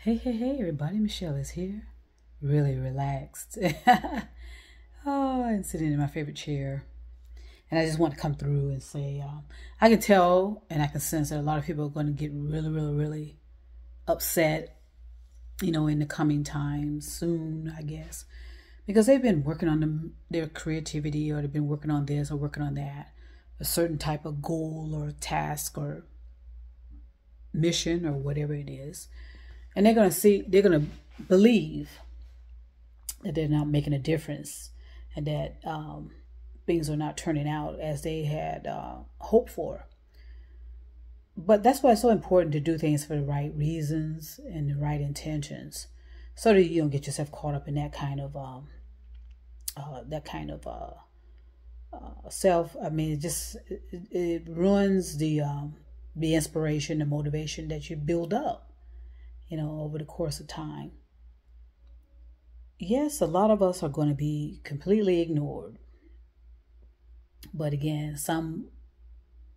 Hey, everybody. Michelle is here. Really relaxed. Oh, and sitting in my favorite chair. And I just want to come through and say, I can tell and I can sense that a lot of people are going to get really upset, in the coming times, soon, I guess. Because they've been working on their creativity, or they've been working on this or working on that, a certain type of goal or task or mission or whatever it is. And they're going to believe that they're not making a difference, and that things are not turning out as they had hoped for. But that's why it's so important to do things for the right reasons and the right intentions, so that you don't get yourself caught up in that kind of self. I mean, it ruins the inspiration, the motivation that you build up, over the course of time. Yes, a lot of us are going to be completely ignored. But again,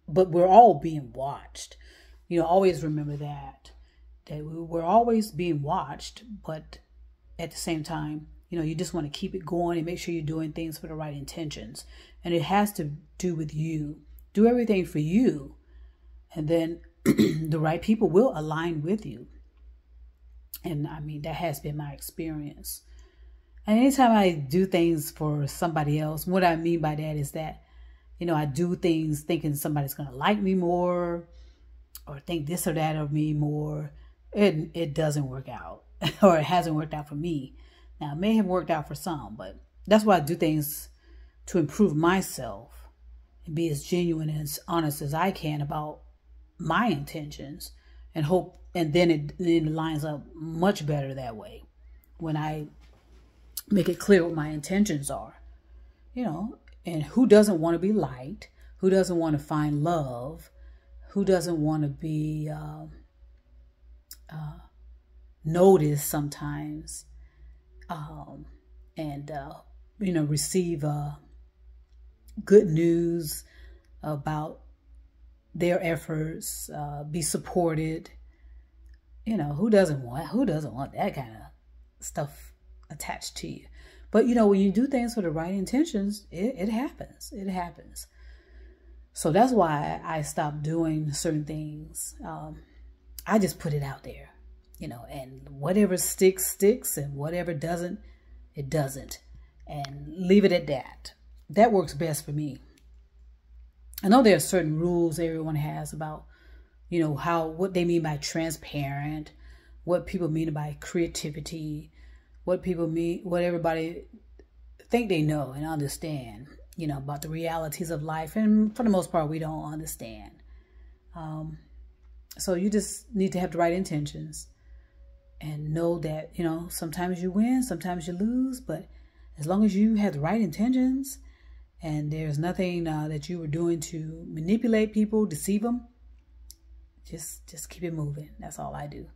but we're all being watched. Always remember that we're always being watched, but at the same time, you just want to keep it going and make sure you're doing things for the right intentions. And it has to do with you. Do everything for you. And then the right people will align with you. And I mean, that has been my experience. And anytime I do things for somebody else, what I mean by that is that, I do things thinking somebody's going to like me more, or think this or that of me more. It doesn't work out, or it hasn't worked out for me. Now, it may have worked out for some, but that's why I do things to improve myself and be as genuine and as honest as I can about my intentions, and hope. And then it lines up much better that way when I make it clear what my intentions are, and who doesn't want to be liked, who doesn't want to find love, who doesn't want to be noticed sometimes, and receive good news about their efforts, be supported. Who doesn't want that kind of stuff attached to you? But when you do things for the right intentions, it happens. It happens. So that's why I stopped doing certain things. I just put it out there, and whatever sticks, and whatever doesn't, it doesn't, and leave it at that. That works best for me. I know there are certain rules everyone has about, what they mean by transparent, what people mean by creativity, what everybody think they know and understand, about the realities of life. And for the most part, we don't understand. So you just need to have the right intentions and know that, sometimes you win, sometimes you lose, but as long as you have the right intentions and there's nothing that you were doing to manipulate people, deceive them, just keep it moving. That's all I do.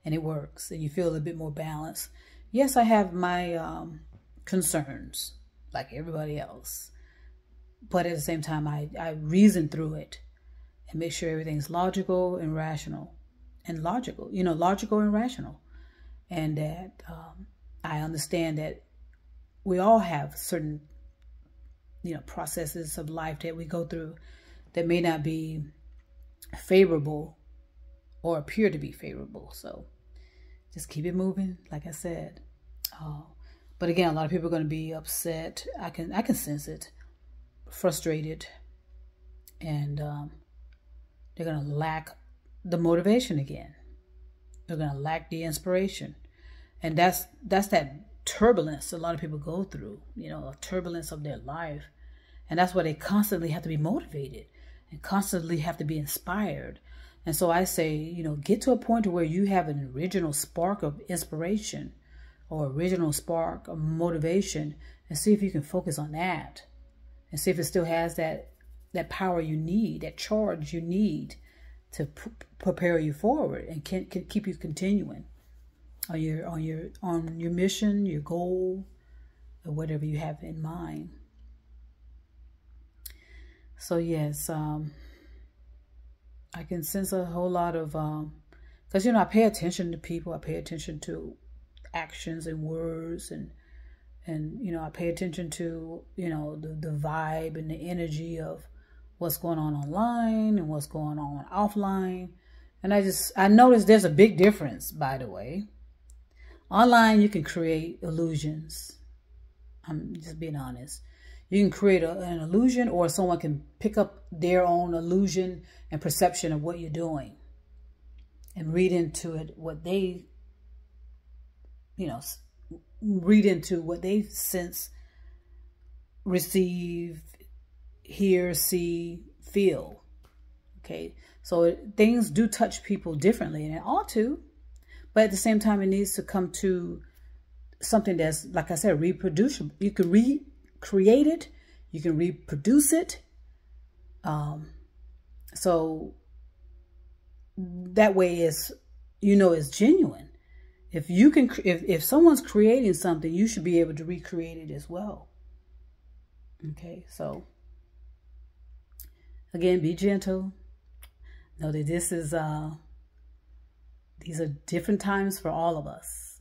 And it works. And you feel a bit more balanced. Yes, I have my concerns like everybody else. But at the same time, I reason through it and make sure everything's logical and rational. And logical and rational. And that I understand that we all have certain, processes of life that we go through that may not be favorable or appear to be favorable. So just keep it moving, like I said. But again, a lot of people are going to be upset. I can sense it, frustrated, and they're going to lack the motivation again. They're going to lack the inspiration, and that's that turbulence a lot of people go through. A turbulence of their life, and that's why they constantly have to be motivated and constantly have to be inspired. And so I say, get to a point where you have an original spark of inspiration or original spark of motivation, and see if you can focus on that and see if it still has that power you need, that charge you need to prepare you forward and can keep you continuing on your mission, your goal, or whatever you have in mind. So yes, I can sense a whole lot of Because, you know, I pay attention to people. I pay attention to actions and words, and you know, I pay attention to, you know, the vibe and the energy of what's going on online and what's going on offline. And I noticed there's a big difference, by the way. Online, you can create illusions. I'm just being honest. You can create an illusion, or someone can pick up their own illusion and perception of what you're doing and read into it what they, you know, read into what they sense, receive, hear, see, feel. Okay, so things do touch people differently, and it ought to, but at the same time, it needs to come to something that's, like I said, reproducible. You can recreate it, you can reproduce it, so that way is, you know, it's genuine. If you can, if someone's creating something, you should be able to recreate it as well. Okay, so again, be gentle. Know that this is these are different times for all of us.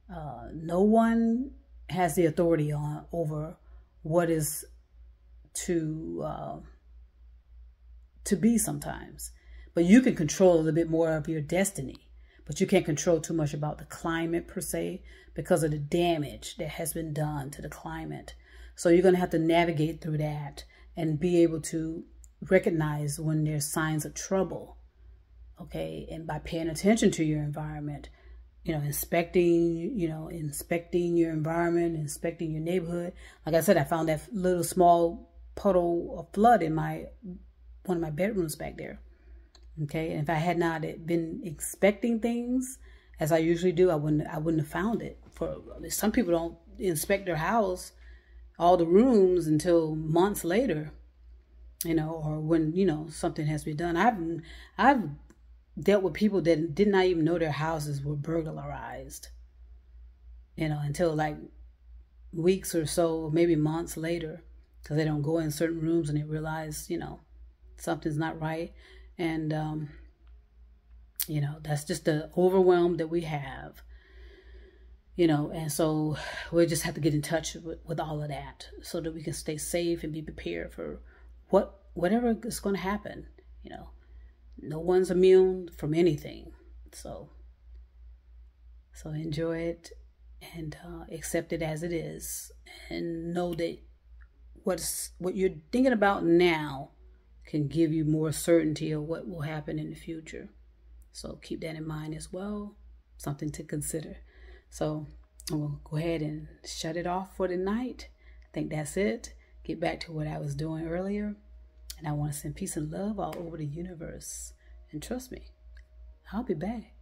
No one has the authority over what is to be sometimes, but you can control a little bit more of your destiny. But you can't control too much about the climate per se, because of the damage that has been done to the climate. So you're going to have to navigate through that and be able to recognize when there's signs of trouble. Okay, and by paying attention to your environment, you know, inspecting your environment, inspecting your neighborhood. Like I said, I found that little small puddle of flood in one of my bedrooms back there. Okay, and if I had not been inspecting things as I usually do, I wouldn't have found it. Some people don't inspect their house, all the rooms, until months later, you know, or when, you know, something has to be done. I've dealt with people that did not even know their houses were burglarized, you know, until like weeks or so, maybe months later, because they don't go in certain rooms and they realize, you know, something's not right. And, you know, that's just the overwhelm that we have, you know, and so we just have to get in touch with all of that so that we can stay safe and be prepared for whatever is going to happen. You know, no one's immune from anything. So enjoy it and accept it as it is, and know that what you're thinking about now can give you more certainty of what will happen in the future. So keep that in mind as well. Something to consider. So I will go ahead and shut it off for the night. I think that's it. Get back to what I was doing earlier. And I want to send peace and love all over the universe. And trust me, I'll be back.